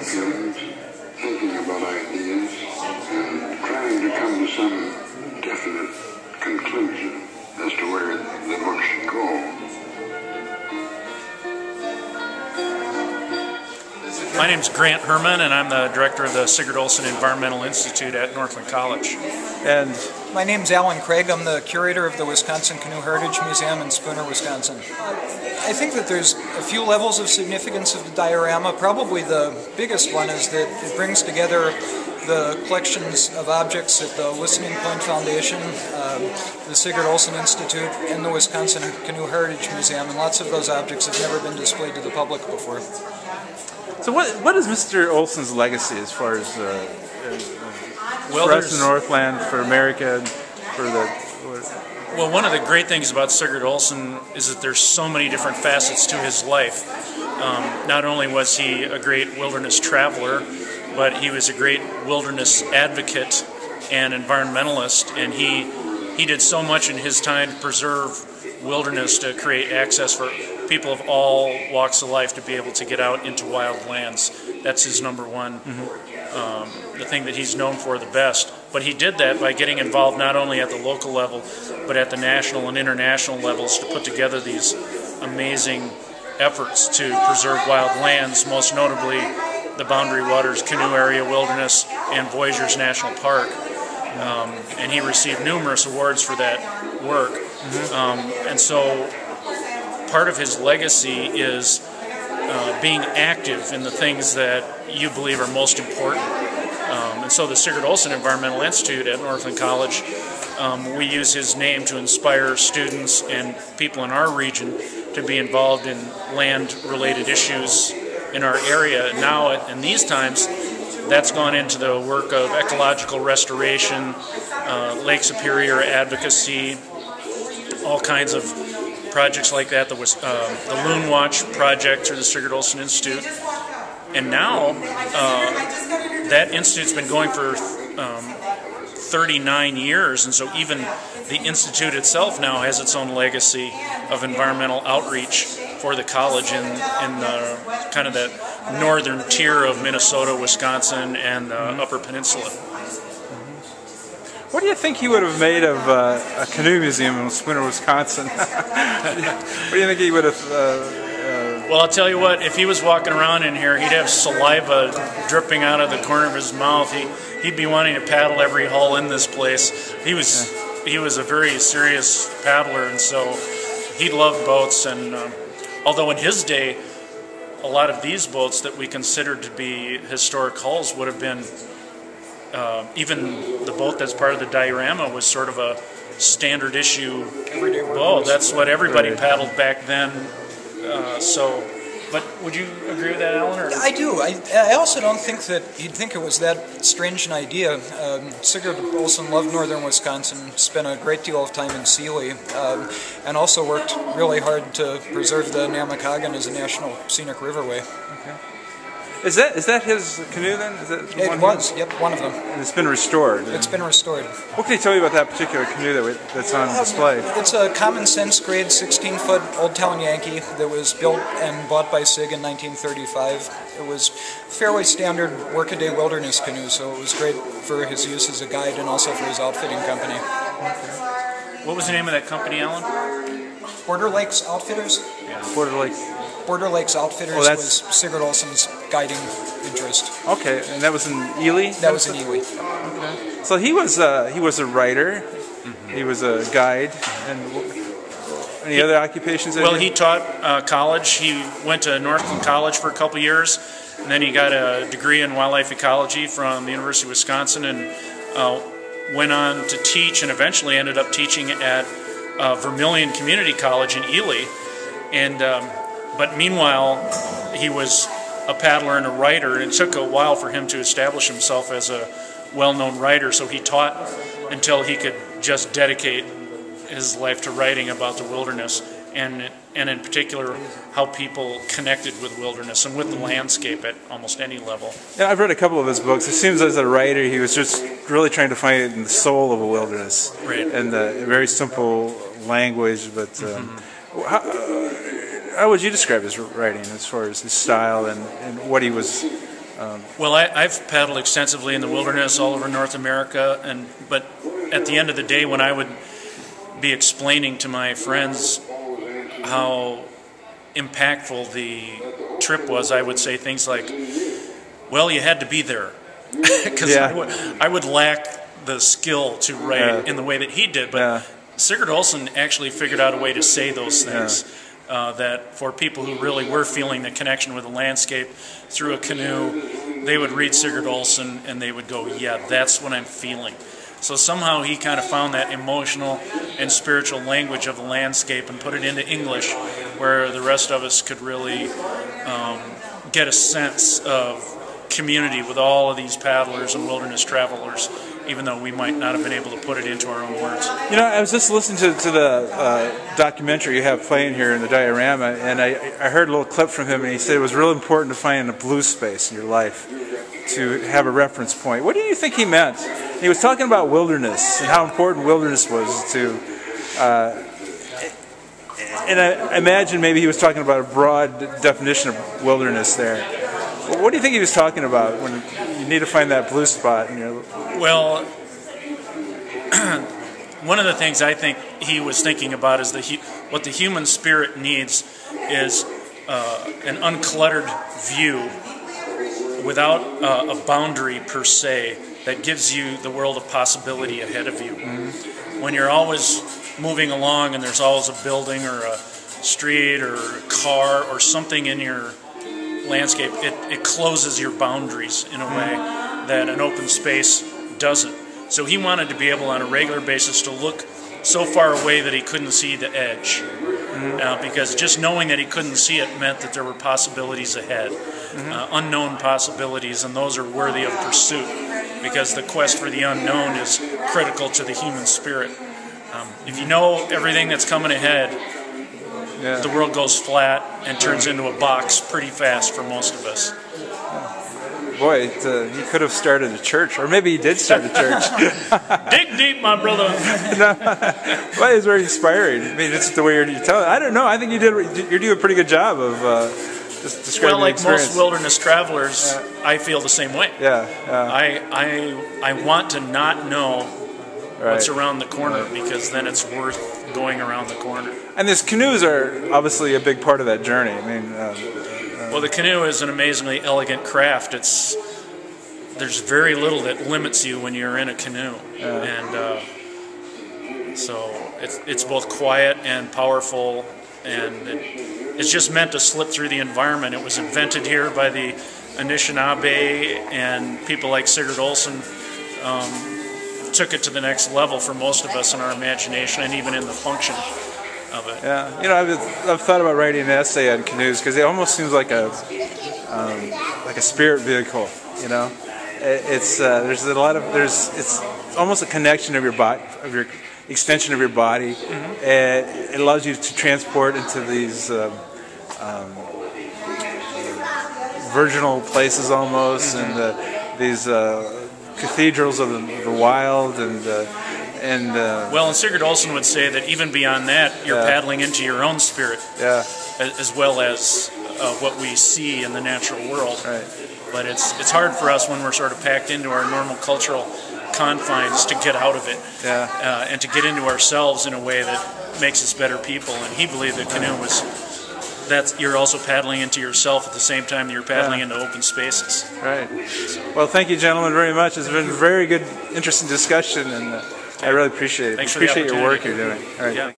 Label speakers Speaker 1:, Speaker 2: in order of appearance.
Speaker 1: weekends thinking about ideas and trying to come to some definite conclusion as to where the book should go.
Speaker 2: My name's Grant Herman, and I'm the director of the Sigurd Olson Environmental Institute at Northland College.
Speaker 3: And
Speaker 4: my name's Alan Craig. I'm the curator of the Wisconsin Canoe Heritage Museum in Spooner, Wisconsin. I think that there's a few levels of significance of the diorama. Probably the biggest one is that it brings together the collections of objects at the Listening Point Foundation, the Sigurd Olson Institute, and the Wisconsin Canoe Heritage Museum, and lots of those objects have never been displayed to the public before.
Speaker 3: So what is Mr. Olson's legacy as far as
Speaker 2: well,
Speaker 3: for us in Northland, for America, for the...
Speaker 2: Well, one of the great things about Sigurd Olson is that there's so many different facets to his life. Not only was he a great wilderness traveler, but he was a great wilderness advocate and environmentalist, and he did so much in his time to preserve wilderness, to create access for people of all walks of life to be able to get out into wild lands. That's his number one, the thing that he's known for the best. But he did that by getting involved not only at the local level, but at the national and international levels to put together these amazing efforts to preserve wild lands, most notably the Boundary Waters Canoe Area Wilderness and Voyageurs National Park. And he received numerous awards for that work. And so part of his legacy is being active in the things that you believe are most important. And so the Sigurd Olson Environmental Institute at Northland College, we use his name to inspire students and people in our region to be involved in land-related issues in our area. Now, in these times, that's gone into the work of ecological restoration, Lake Superior advocacy, all kinds of projects like that. There was the Loon Watch project through the Sigurd Olson Institute. And now that institute's been going for 39 years, and so even the institute itself now has its own legacy of environmental outreach for the college in the kind of that northern tier of Minnesota, Wisconsin, and the Upper Peninsula.
Speaker 3: What do you think he would have made of a canoe museum in Spooner, Wisconsin? What do you think he would have...
Speaker 2: Well, I'll tell you what, if he was walking around in here, he'd have saliva dripping out of the corner of his mouth. He'd be wanting to paddle every hull in this place. He was a very serious paddler, and so he loved boats. And although in his day, a lot of these boats that we considered to be historic hulls would have been, even the boat that's part of the diorama was sort of a standard issue boat. That's what everybody paddled back then. But would you agree with that, Alan? Or?
Speaker 4: I do. I also don't think that he'd think it was that strange an idea. Sigurd Olson loved northern Wisconsin, spent a great deal of time in Sealy, and also worked really hard to preserve the Namakagon as a national scenic riverway.
Speaker 3: Okay. Is that his canoe then? Is that
Speaker 4: it was, yep, one of them.
Speaker 3: And it's been restored?
Speaker 4: It's been restored.
Speaker 3: What can you tell me about that particular canoe that's on display?
Speaker 4: It's a common sense grade 16-foot Old Town Yankee that was built and bought by SIG in 1935. It was fairly standard workaday wilderness canoe, so it was great for his use as a guide and also for his outfitting company.
Speaker 2: Okay. What was the name of that company, Alan?
Speaker 4: Border Lakes Outfitters.
Speaker 3: Yeah. Border Lakes Outfitters was Sigurd Olson's guiding interest. Okay, and that was in Ely?
Speaker 4: That was in Ely.
Speaker 3: Okay. So he was a writer, he was a guide, and any other occupations?
Speaker 2: Well, he taught college. He went to Northland College for a couple years, and then he got a degree in wildlife ecology from the University of Wisconsin, and went on to teach, and eventually ended up teaching at Vermilion Community College in Ely. And but meanwhile, he was a paddler and a writer, and it took a while for him to establish himself as a well-known writer, so he taught until he could just dedicate his life to writing about the wilderness, and in particular how people connected with wilderness and with the landscape at almost any level.
Speaker 3: Yeah, I've read a couple of his books. It seems as a writer he was just really trying to find the soul of a wilderness,
Speaker 2: right,
Speaker 3: and the very simple language, but how would you describe his writing as far as his style and what he was
Speaker 2: Well, I've paddled extensively in the wilderness all over North America, but at the end of the day, when I would be explaining to my friends how impactful the trip was, I would say things like, well, you had to be there. Because I would lack the skill to write in the way that he did, but Sigurd Olson actually figured out a way to say those things. That for people who really were feeling the connection with the landscape through a canoe, they would read Sigurd Olson and they would go, yeah, that's what I'm feeling. So somehow he kind of found that emotional and spiritual language of the landscape and put it into English, where the rest of us could really get a sense of community with all of these paddlers and wilderness travelers, even though we might not have been able to put it into our own words.
Speaker 3: You know, I was just listening to the documentary you have playing here in the diorama, and I heard a little clip from him, and he said it was real important to find a blue space in your life to have a reference point. What do you think he meant? He was talking about wilderness and how important wilderness was to, and I imagine maybe he was talking about a broad definition of wilderness there. What do you think he was talking about when you need to find that blue spot in your...
Speaker 2: Well, one of the things I think he was thinking about is what the human spirit needs is an uncluttered view without a boundary per se that gives you the world of possibility ahead of you. Mm-hmm. When you're always moving along and there's always a building or a street or a car or something in your landscape, it closes your boundaries in a way that an open space doesn't. So he wanted to be able on a regular basis to look so far away that he couldn't see the edge. Because just knowing that he couldn't see it meant that there were possibilities ahead, unknown possibilities, and those are worthy of pursuit, because the quest for the unknown is critical to the human spirit. If you know everything that's coming ahead, the world goes flat and turns into a box pretty fast for most of us.
Speaker 3: Boy, he could have started a church, or maybe he did start a church.
Speaker 2: Dig deep, my brother.
Speaker 3: No, well, it's very inspiring. I mean, it's the way you're telling it. I don't know. I think you're doing a pretty good job of just describing the experience.
Speaker 2: Most wilderness travelers, I feel the same way. I want to not know what's around the corner, because then it's worth going around the corner.
Speaker 3: And these canoes are obviously a big part of that journey. I mean,
Speaker 2: well, the canoe is an amazingly elegant craft. There's very little that limits you when you're in a canoe, and so it's both quiet and powerful, and it's just meant to slip through the environment. It was invented here by the Anishinaabe, and people like Sigurd Olson took it to the next level for most of us in our imagination and even in the function of it.
Speaker 3: Yeah, you know, I've thought about writing an essay on canoes because it almost seems like a spirit vehicle. You know, it's almost a connection of your body, of your extension of your body. It allows you to transport into these virginal places almost, and these cathedrals of the wild, and
Speaker 2: Sigurd Olson would say that even beyond that, you're paddling into your own spirit, as well as what we see in the natural world.
Speaker 3: Right.
Speaker 2: But it's hard for us when we're sort of packed into our normal cultural confines to get out of it, and to get into ourselves in a way that makes us better people. And he believed that canoe was you're also paddling into yourself at the same time that you're paddling into open spaces.
Speaker 3: Right. Well, thank you, gentlemen, very much. It's been a very good, interesting discussion, and I really appreciate it.
Speaker 2: Thanks
Speaker 3: appreciate
Speaker 2: for the
Speaker 3: your work you're doing. All right.